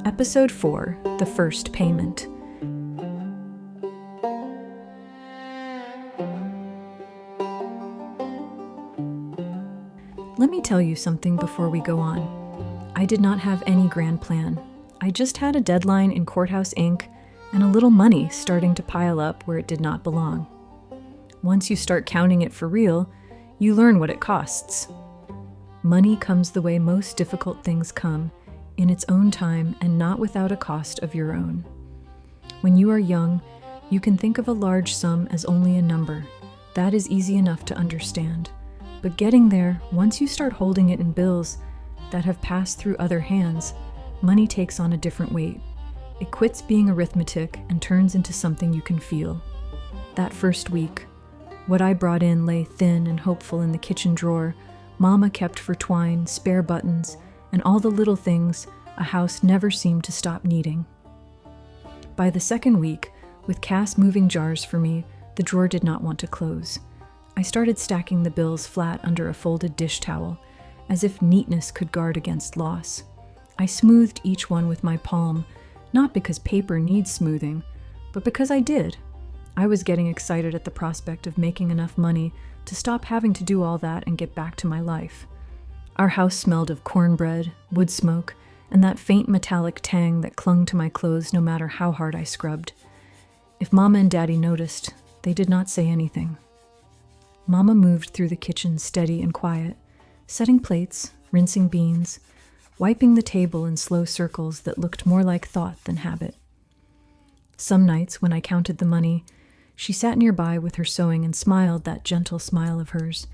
Episode 4, The First Payment. Let me tell you something before we go on. I did not have any grand plan. I just had a deadline in Courthouse Inc. and a little money starting to pile up where it did not belong. Once you start counting it for real, you learn what it costs. Money comes the way most difficult things come, in its own time and not without a cost of your own. When you are young, you can think of a large sum as only a number. That is easy enough to understand. But getting there, once you start holding it in bills that have passed through other hands, money takes on a different weight. It quits being arithmetic and turns into something you can feel. That first week, what I brought in lay thin and hopeful in the kitchen drawer. Mama kept for twine, spare buttons, and all the little things a house never seemed to stop needing. By the second week, with Cass moving jars for me, the drawer did not want to close. I started stacking the bills flat under a folded dish towel, as if neatness could guard against loss. I smoothed each one with my palm, not because paper needs smoothing, but because I did. I was getting excited at the prospect of making enough money to stop having to do all that and get back to my life. Our house smelled of cornbread, wood smoke, and that faint metallic tang that clung to my clothes no matter how hard I scrubbed. If Mama and Daddy noticed, they did not say anything. Mama moved through the kitchen steady and quiet, setting plates, rinsing beans, wiping the table in slow circles that looked more like thought than habit. Some nights, when I counted the money, she sat nearby with her sewing and smiled that gentle smile of hers.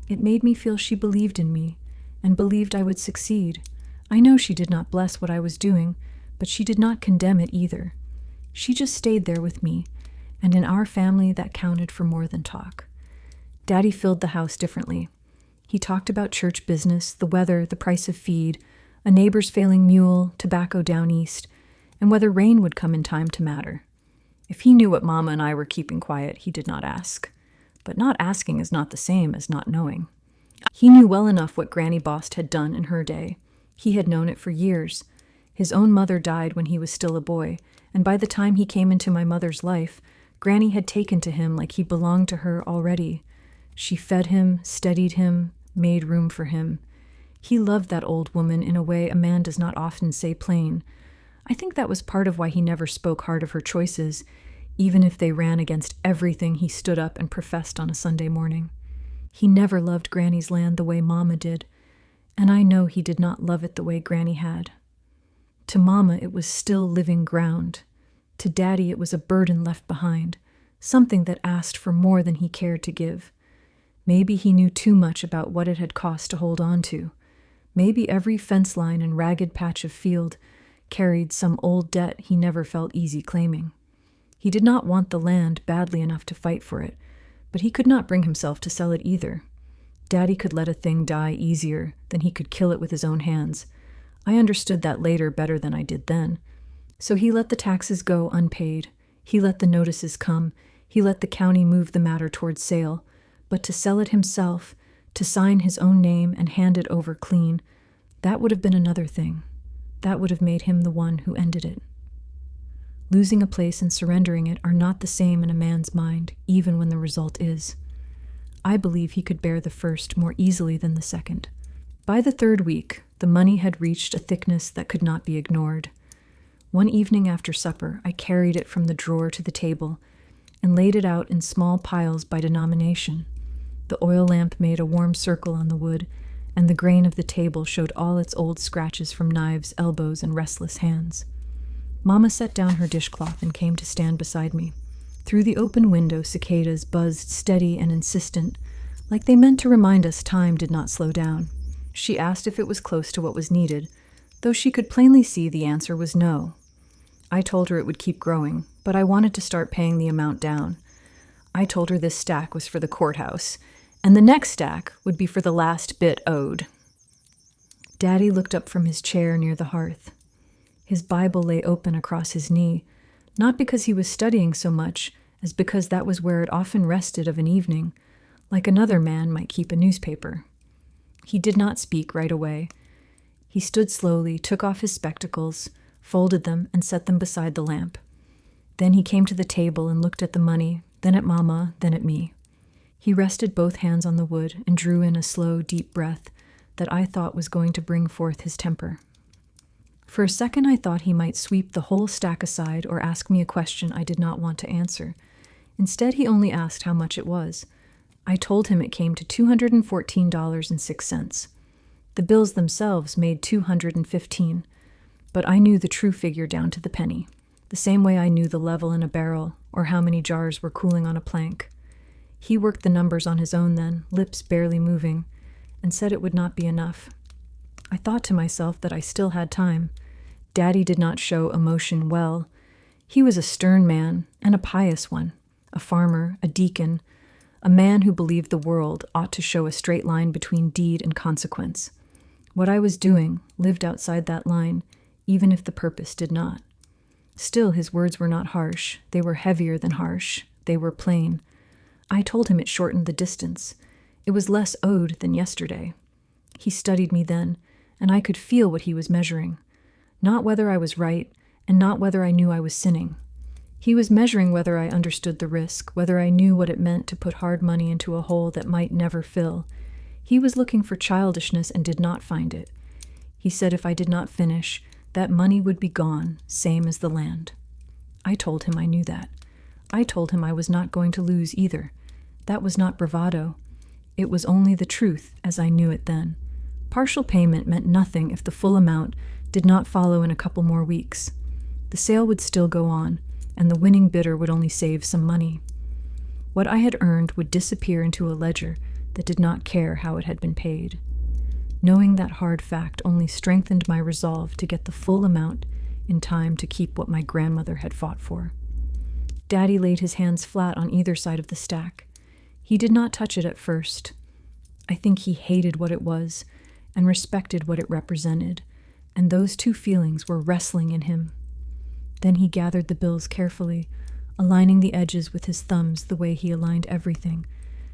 It made me feel she believed in me and believed I would succeed. I know she did not bless what I was doing, but she did not condemn it either. She just stayed there with me, and in our family that counted for more than talk. Daddy filled the house differently. He talked about church business, the weather, the price of feed, a neighbor's failing mule, tobacco down east, and whether rain would come in time to matter. If he knew what Mama and I were keeping quiet, he did not ask. But not asking is not the same as not knowing. He knew well enough what Granny Bost had done in her day. He had known it for years. His own mother died when he was still a boy, and by the time he came into my mother's life, Granny had taken to him like he belonged to her already. She fed him, steadied him, made room for him. He loved that old woman in a way a man does not often say plain. I think that was part of why he never spoke hard of her choices, even if they ran against everything he stood up and professed on a Sunday morning. He never loved Granny's land the way Mama did, and I know he did not love it the way Granny had. To Mama, it was still living ground. To Daddy, it was a burden left behind, something that asked for more than he cared to give. Maybe he knew too much about what it had cost to hold on to. Maybe every fence line and ragged patch of field carried some old debt he never felt easy claiming. He did not want the land badly enough to fight for it, but he could not bring himself to sell it either. Daddy could let a thing die easier than he could kill it with his own hands. I understood that later better than I did then. So he let the taxes go unpaid. He let the notices come. He let the county move the matter towards sale. But to sell it himself, to sign his own name and hand it over clean, that would have been another thing. That would have made him the one who ended it. Losing a place and surrendering it are not the same in a man's mind, even when the result is. I believe he could bear the first more easily than the second. By the third week, the money had reached a thickness that could not be ignored. One evening after supper, I carried it from the drawer to the table and laid it out in small piles by denomination. The oil lamp made a warm circle on the wood, and the grain of the table showed all its old scratches from knives, elbows, and restless hands. Mama set down her dishcloth and came to stand beside me. Through the open window, cicadas buzzed steady and insistent, like they meant to remind us time did not slow down. She asked if it was close to what was needed, though she could plainly see the answer was no. I told her it would keep growing, but I wanted to start paying the amount down. I told her this stack was for the courthouse, and the next stack would be for the last bit owed. Daddy looked up from his chair near the hearth. His Bible lay open across his knee, not because he was studying so much as because that was where it often rested of an evening, like another man might keep a newspaper. He did not speak right away. He stood slowly, took off his spectacles, folded them, and set them beside the lamp. Then he came to the table and looked at the money, then at Mama, then at me. He rested both hands on the wood and drew in a slow, deep breath that I thought was going to bring forth his temper. For a second I thought he might sweep the whole stack aside or ask me a question I did not want to answer. Instead, he only asked how much it was. I told him it came to $214.06. The bills themselves made $215, but I knew the true figure down to the penny, the same way I knew the level in a barrel or how many jars were cooling on a plank. He worked the numbers on his own then, lips barely moving, and said it would not be enough. I thought to myself that I still had time. Daddy did not show emotion well. He was a stern man, and a pious one, a farmer, a deacon, a man who believed the world ought to show a straight line between deed and consequence. What I was doing lived outside that line, even if the purpose did not. Still, his words were not harsh. They were heavier than harsh. They were plain. I told him it shortened the distance. It was less owed than yesterday. He studied me then, and I could feel what he was measuring. Not whether I was right, and not whether I knew I was sinning. He was measuring whether I understood the risk, whether I knew what it meant to put hard money into a hole that might never fill. He was looking for childishness and did not find it. He said if I did not finish, that money would be gone, same as the land. I told him I knew that. I told him I was not going to lose either. That was not bravado. It was only the truth as I knew it then. Partial payment meant nothing if the full amount did not follow in a couple more weeks. The sale would still go on, and the winning bidder would only save some money. What I had earned would disappear into a ledger that did not care how it had been paid. Knowing that hard fact only strengthened my resolve to get the full amount in time to keep what my grandmother had fought for. Daddy laid his hands flat on either side of the stack. He did not touch it at first. I think he hated what it was and respected what it represented, and those two feelings were wrestling in him. Then he gathered the bills carefully, aligning the edges with his thumbs the way he aligned everything,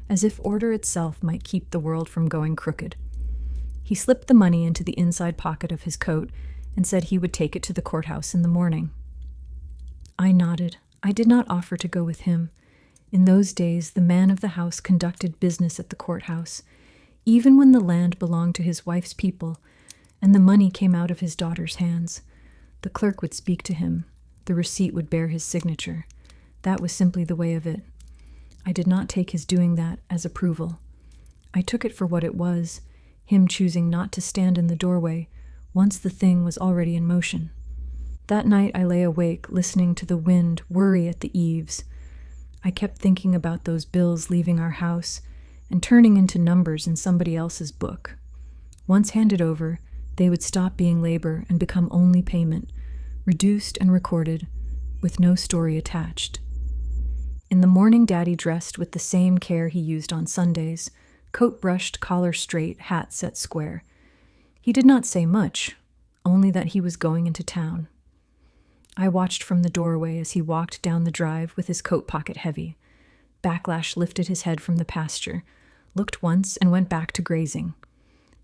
as if order itself might keep the world from going crooked. He slipped the money into the inside pocket of his coat and said he would take it to the courthouse in the morning. I nodded. I did not offer to go with him. In those days, the man of the house conducted business at the courthouse, even when the land belonged to his wife's people and the money came out of his daughter's hands. The clerk would speak to him. The receipt would bear his signature. That was simply the way of it. I did not take his doing that as approval. I took it for what it was, him choosing not to stand in the doorway once the thing was already in motion. That night I lay awake, listening to the wind worry at the eaves. I kept thinking about those bills leaving our house and turning into numbers in somebody else's book. Once handed over, they would stop being labor and become only payment, reduced and recorded, with no story attached. In the morning, Daddy dressed with the same care he used on Sundays, coat brushed, collar straight, hat set square. He did not say much, only that he was going into town. I watched from the doorway as he walked down the drive with his coat pocket heavy. Backlash lifted his head from the pasture, looked once, and went back to grazing.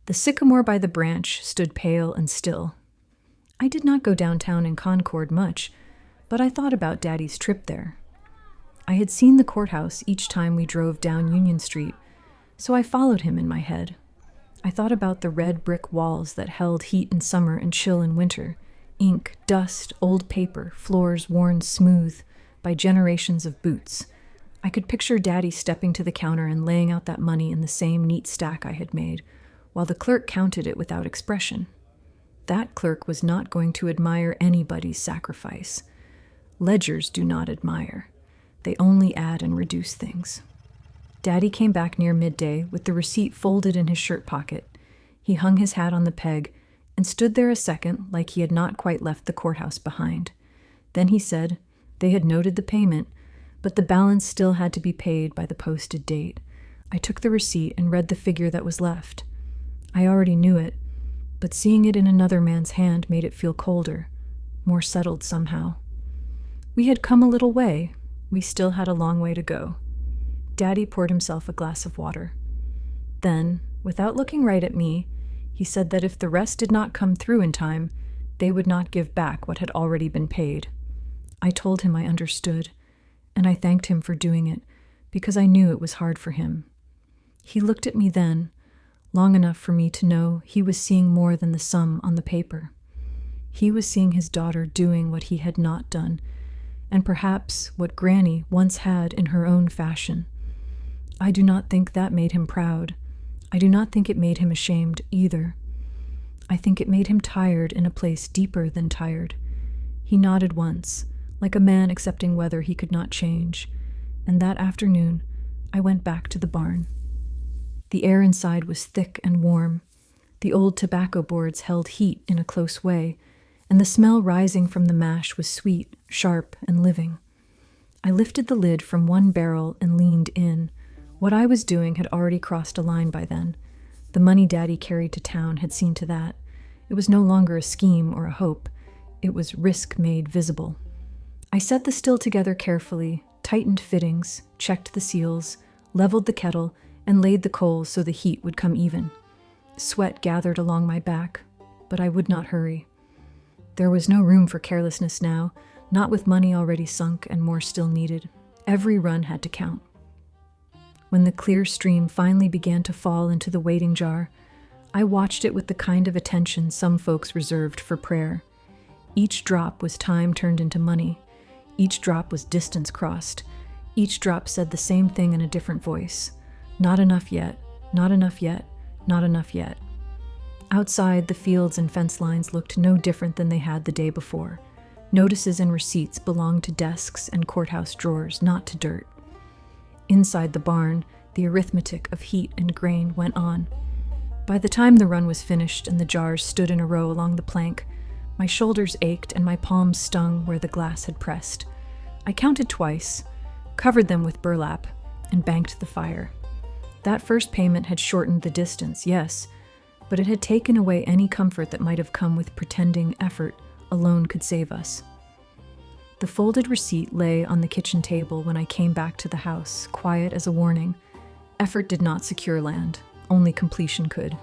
The sycamore by the branch stood pale and still. I did not go downtown in Concord much, but I thought about Daddy's trip there. I had seen the courthouse each time we drove down Union Street, so I followed him in my head. I thought about the red brick walls that held heat in summer and chill in winter, ink, dust, old paper, floors worn smooth by generations of boots. I could picture Daddy stepping to the counter and laying out that money in the same neat stack I had made, while the clerk counted it without expression. That clerk was not going to admire anybody's sacrifice. Ledgers do not admire. They only add and reduce things. Daddy came back near midday with the receipt folded in his shirt pocket. He hung his hat on the peg and stood there a second like he had not quite left the courthouse behind. Then he said they had noted the payment, but the balance still had to be paid by the posted date. I took the receipt and read the figure that was left. I already knew it, but seeing it in another man's hand made it feel colder, more settled somehow. We had come a little way. We still had a long way to go. Daddy poured himself a glass of water. Then, without looking right at me, he said that if the rest did not come through in time, They would not give back what had already been paid. I told him I understood, and I thanked him for doing it because I knew it was hard for him. He looked at me then, long enough for me to know he was seeing more than the sum on the paper. He was seeing his daughter doing what he had not done, and perhaps what Granny once had in her own fashion. I do not think that made him proud. I do not think it made him ashamed either. I think it made him tired in a place deeper than tired. He nodded once, like a man accepting weather he could not change, and that afternoon I went back to the barn. The air inside was thick and warm. The old tobacco boards held heat in a close way, and the smell rising from the mash was sweet, sharp, and living. I lifted the lid from one barrel and leaned in. What I was doing had already crossed a line by then. The money Daddy carried to town had seen to that. It was no longer a scheme or a hope. It was risk made visible. I set the still together carefully, tightened fittings, checked the seals, leveled the kettle, and laid the coals so the heat would come even. Sweat gathered along my back, but I would not hurry. There was no room for carelessness now, not with money already sunk and more still needed. Every run had to count. When the clear stream finally began to fall into the waiting jar, I watched it with the kind of attention some folks reserved for prayer. Each drop was time turned into money. Each drop was distance crossed. Each drop said the same thing in a different voice. Not enough yet, not enough yet, not enough yet. Outside, the fields and fence lines looked no different than they had the day before. Notices and receipts belonged to desks and courthouse drawers, not to dirt. Inside the barn, the arithmetic of heat and grain went on. By the time the run was finished and the jars stood in a row along the plank, my shoulders ached and my palms stung where the glass had pressed. I counted twice, covered them with burlap, and banked the fire. That first payment had shortened the distance, yes, but it had taken away any comfort that might have come with pretending effort alone could save us. The folded receipt lay on the kitchen table when I came back to the house, quiet as a warning. Effort did not secure land, only completion could.